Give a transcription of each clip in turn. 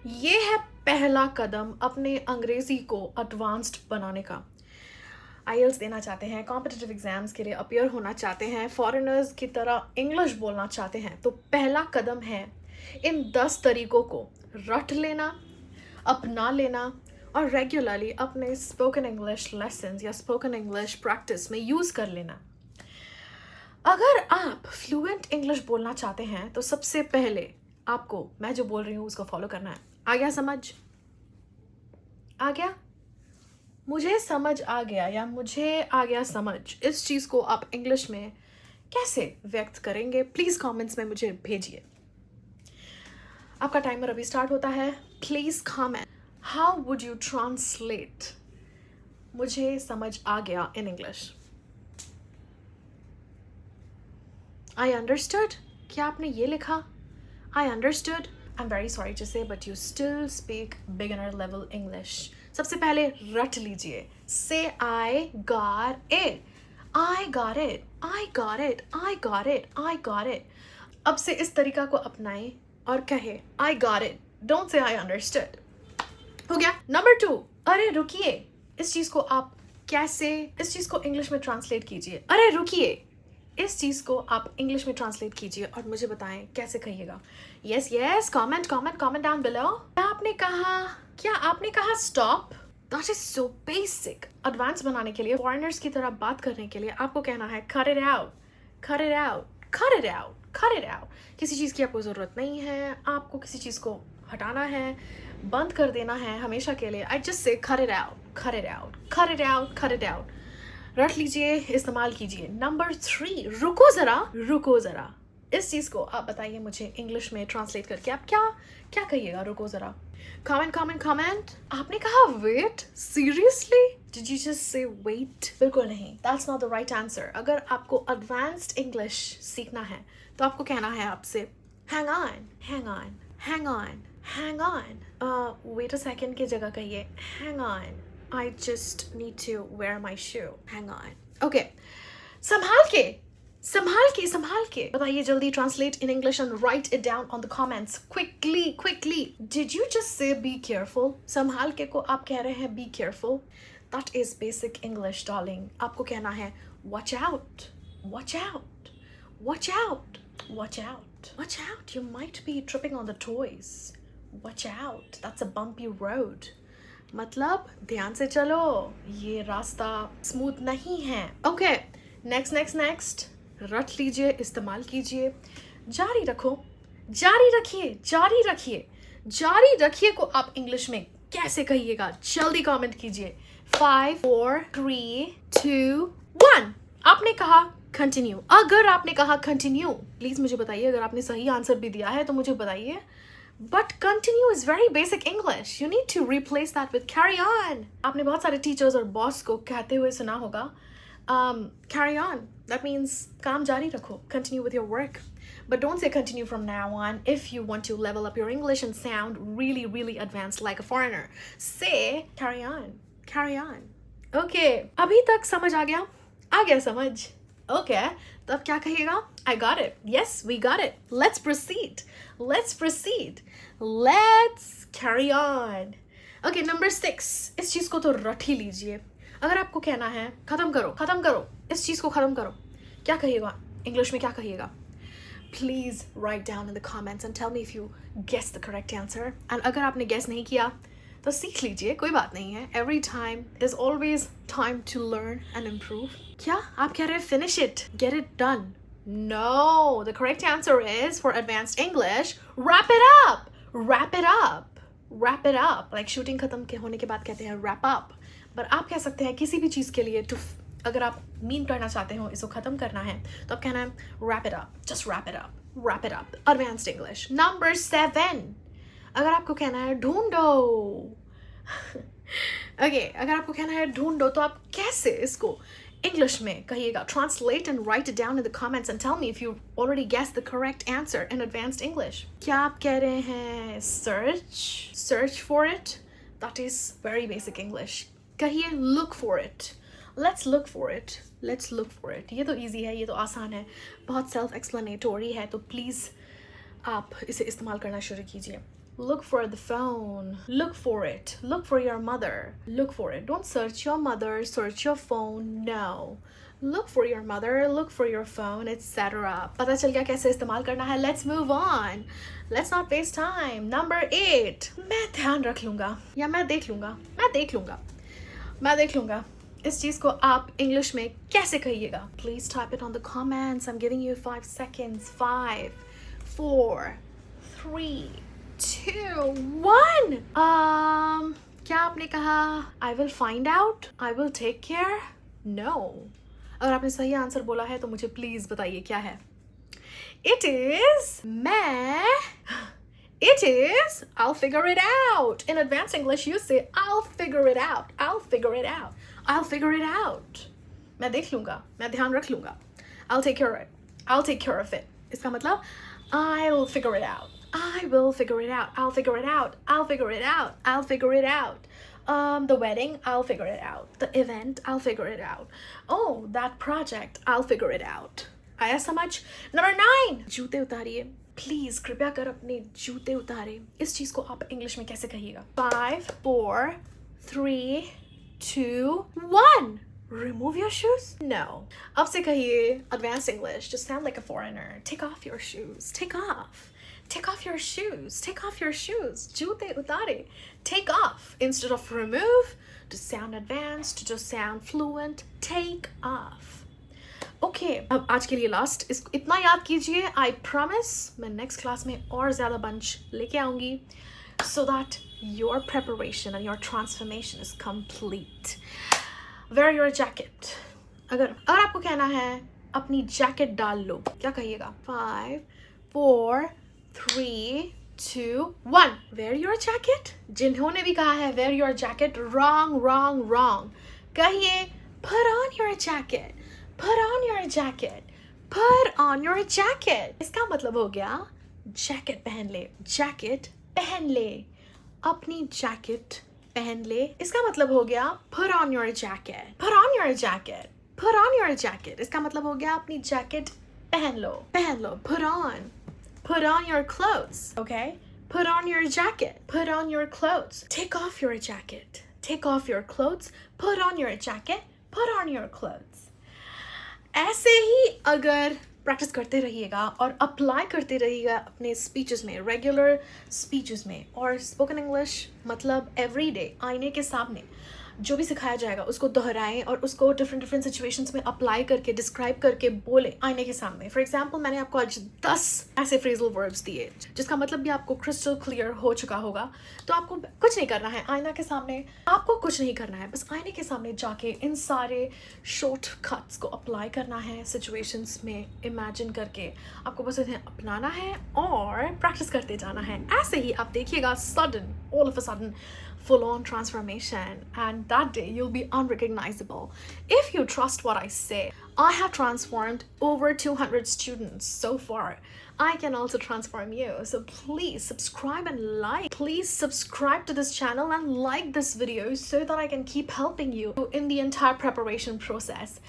ये है पहला कदम अपने अंग्रेजी को एडवांस्ड बनाने का। आईएलटीएस देना चाहते हैं, कॉम्पिटिटिव एग्जाम्स के लिए अपीयर होना चाहते हैं, फॉरेनर्स की तरह इंग्लिश बोलना चाहते हैं, तो पहला कदम है इन 10 तरीकों को रट लेना, अपना लेना और रेगुलरली अपने स्पोकन इंग्लिश लेसन्स या स्पोकन इंग्लिश प्रैक्टिस में यूज़ कर लेना। अगर आप फ्लुएंट इंग्लिश बोलना चाहते हैं तो सबसे पहले आपको मैं जो बोल रही हूँ उसको फॉलो करना है। आ गया समझ? आ गया? मुझे समझ आ गया या मुझे आ गया समझ, इस चीज़ को आप इंग्लिश में कैसे व्यक्त करेंगे? प्लीज़ कमेंट्स में मुझे भेजिए। आपका टाइमर अभी स्टार्ट होता है। Please comment, how would you translate मुझे समझ आ गया इन इंग्लिश? I understood. क्या आपने ये लिखा? I understood. I am very sorry to say but you still speak beginner level English. सबसे पहले रट लीजिए। Say I got it, I got it, I got it, I got it, I got it. अब से इस तरीका को अपनाएं और कहे आई got it, don't say I understood. हो गया। नंबर 2, अरे रुकिए। इस चीज़ को आप कैसे, इस चीज़ को इंग्लिश में ट्रांसलेट कीजिए। अरे रुकिए, इस चीज़ को आप इंग्लिश में ट्रांसलेट कीजिए और मुझे बताएं कैसे कहिएगा। Yes yes, comment comment comment down below. क्या आपने कहा stop? That is so basic. Advance बनाने के लिए, फॉरेनर्स की तरह बात करने के लिए आपको कहना है cut it out, cut it out, cut it out, cut it out. किसी चीज़ की आपको ज़रूरत नहीं है, आपको किसी चीज़ को हटाना है, बंद कर देना है हमेशा के लिए। I just say cut it out, cut it out, cut it out, cut it out. रट लीजिए, इस्तेमाल कीजिए। नंबर 3, रुको ज़रा, रुको ज़रा। इस चीज़ को आप बताइए मुझे इंग्लिश में ट्रांसलेट करके आप क्या क्या कहिएगा? रुको ज़रा। Comment comment comment. आपने कहा wait? Seriously? Did you just say wait? बिल्कुल नहीं, that's not the right answer. अगर आपको एडवांस्ड इंग्लिश सीखना है तो आपको कहना है आपसे hang on, hang on, hang on, hang on. Wait a second की जगह कहिए hang on, I just need to wear my shoe. Hang on. Okay. संभाल के बताइए जल्दी। Translate in English and write it down on the comments. Quickly, quickly. Did you just say be careful? संभाल के को आप कह रहे हैं be careful. That is basic English, darling. आपको कहना है watch out, watch out, watch out, watch out, watch out. You might be tripping on the toys. Watch out. That's a bumpy road. मतलब ध्यान से चलो, ये रास्ता स्मूथ नहीं है। Okay, next. रट लीजिए, इस्तेमाल कीजिए, जारी रखो, जारी रखिए, जारी रखिए। जारी रखिए को आप इंग्लिश में कैसे कहिएगा? जल्दी कमेंट कीजिए। 5 4 3 2 1। आपने कहा कंटिन्यू। अगर आपने कहा कंटिन्यू, प्लीज मुझे बताइए। अगर आपने सही आंसर भी दिया है तो मुझे बताइए। But continue is very basic English. You need to replace that with carry on. आपने बहुत सारे टीचर्स और बॉस को कहते हुए सुना होगा carry on. That means काम जारी रखो. Continue with your work. But don't say continue from now on if you want to level up your English and sound really, really advanced like a foreigner. Say carry on. Carry on. Okay. अभी तक समझ आ गया? आ गया समझ? Okay. तब क्या कहिएगा? I got it. Yes, we got it. Let's proceed. Let's proceed. Let's carry on. Okay, number 6. इस चीज़ को तो रट ही लीजिए। अगर आपको कहना है ख़त्म करो, ख़त्म करो, इस चीज़ को ख़त्म करो, क्या कहिएगा? इंग्लिश में क्या कहिएगा? Please write down in the comments and tell me if you guess the correct answer. And अगर आपने guess नहीं किया तो सीख लीजिए, कोई बात नहीं है। Every time, there's always time to learn and improve. क्या आप कह रहे हैं finish it, get it done? No, the correct answer is for advanced English, wrap it up, wrap it up, wrap it up. Like shooting खत्म के होने के बाद कहते हैं wrap up. But आप कह सकते हैं किसी भी चीज़ के लिए to, अगर आप मीन करना चाहते हो, इसको ख़त्म करना है तो आप कहना है wrap it up, just wrap it up, wrap it up. Advanced English. Number 7. अगर आपको कहना है ढूंढो okay, अगर आपको कहना है ढूंढो तो आप कैसे इसको इंग्लिश में कहिएगा? Translate and write it down in the comments and tell me if you already guessed the correct answer in advanced English. क्या आप कह रहे हैं search for it? That is very basic English. कहिए look for it. Let's look for it. Let's look for it. ये तो easy है, ये तो आसान है, बहुत self explanatory है, तो please आप इसे इस्तेमाल करना शुरू कीजिए। Look for the phone. Look for it. Look for your mother. Look for it. Don't search your mother, search your phone. No. Look for your mother, look for your phone, etc. पता चल गया कैसे इस्तेमाल करना है. Let's move on. Let's not waste time. Number 8. मैं ध्यान रख लूँगा या मैं देख लूँगा इस चीज़ को आप इंग्लिश में कैसे कहिएगा. Please type it on the comments. I'm giving you 5 seconds. 5, 4, 3, 2, 1. क्या आपने कहा? I will find out. I will take care. No. अगर आपने सही आंसर बोला है तो मुझे प्लीज बताइए क्या है. It is I'll figure it out. In advanced English you say I'll figure it out. मैं देख लूंगा, मैं ध्यान रख लूंगा. I'll take care of it. इसका मतलब I'll figure it out. I will figure it out. I'll figure it out. The wedding, I'll figure it out. The event, I'll figure it out. Oh, that project, I'll figure it out. आया समझ? Number 9. जूते उतारिए. Please, कृपया कर अपने जूते उतारे. इस चीज को आप इंग्लिश में कैसे कहिएगा? 5, 4, 3, 2, 1. Remove your shoes? No. अब से कहिए advanced English. Just sound like a foreigner. Take off your shoes. Take off your shoes. जूते उतारे. Take off instead of remove. To sound advanced, to just sound fluent. Take off. Okay, अब आज के लिए last. इतना याद कीजिए. I promise मैं next class में और ज़्यादा bunch लेके आऊँगी. So that your preparation and your transformation is complete. Wear your jacket. अगर आपको कहना है अपनी जैकेट डाल लो, क्या कहिएगा? 5, 4, 3, 2, 1. Wear your jacket. जिन्होंने भी कहा है wear your jacket, wrong. कहिए put on your jacket. इसका मतलब हो गया जैकेट पहन ले. अपनी जैकेट पहन ले. इसका मतलब हो गया put on your jacket. इसका मतलब हो गया अपनी जैकेट पहन लो. Put on your clothes, okay? Put on your jacket. Put on your clothes. Take off your jacket. Take off your clothes. Put on your jacket. Put on your clothes. ऐसे ही अगर practice करते रहिएगा और apply करते रहिएगा अपने speeches में, regular speeches में, और स्पोकन इंग्लिश मतलब एवरीडे आईने के सामने जो भी सिखाया जाएगा उसको दोहराएं और उसको डिफरेंट सिचुएशंस में अप्लाई करके डिस्क्राइब करके बोले आईने के सामने. फॉर एग्जांपल मैंने आपको आज 10 ऐसे फ्रेजल वर्ब्स दिए जिसका मतलब भी आपको क्रिस्टल क्लियर हो चुका होगा. तो आपको कुछ नहीं करना है आईना के सामने, आपको कुछ नहीं करना है, बस आईने के सामने जाके इन सारे शॉर्ट कट्स को अप्लाई करना है सिचुएशंस में इमेजिन करके. आपको बस इन्हें अपनाना है और प्रैक्टिस करते जाना है. ऐसे ही आप देखिएगा all of a sudden full-on transformation, and that day you'll be unrecognizable. If you trust what I say, I have transformed over 200 students so far. I can also transform you. So please subscribe and like. Please subscribe to this channel and like this video so that I can keep helping you in the entire preparation process.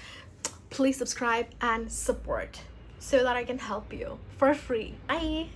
Please subscribe and support so that I can help you for free. Bye.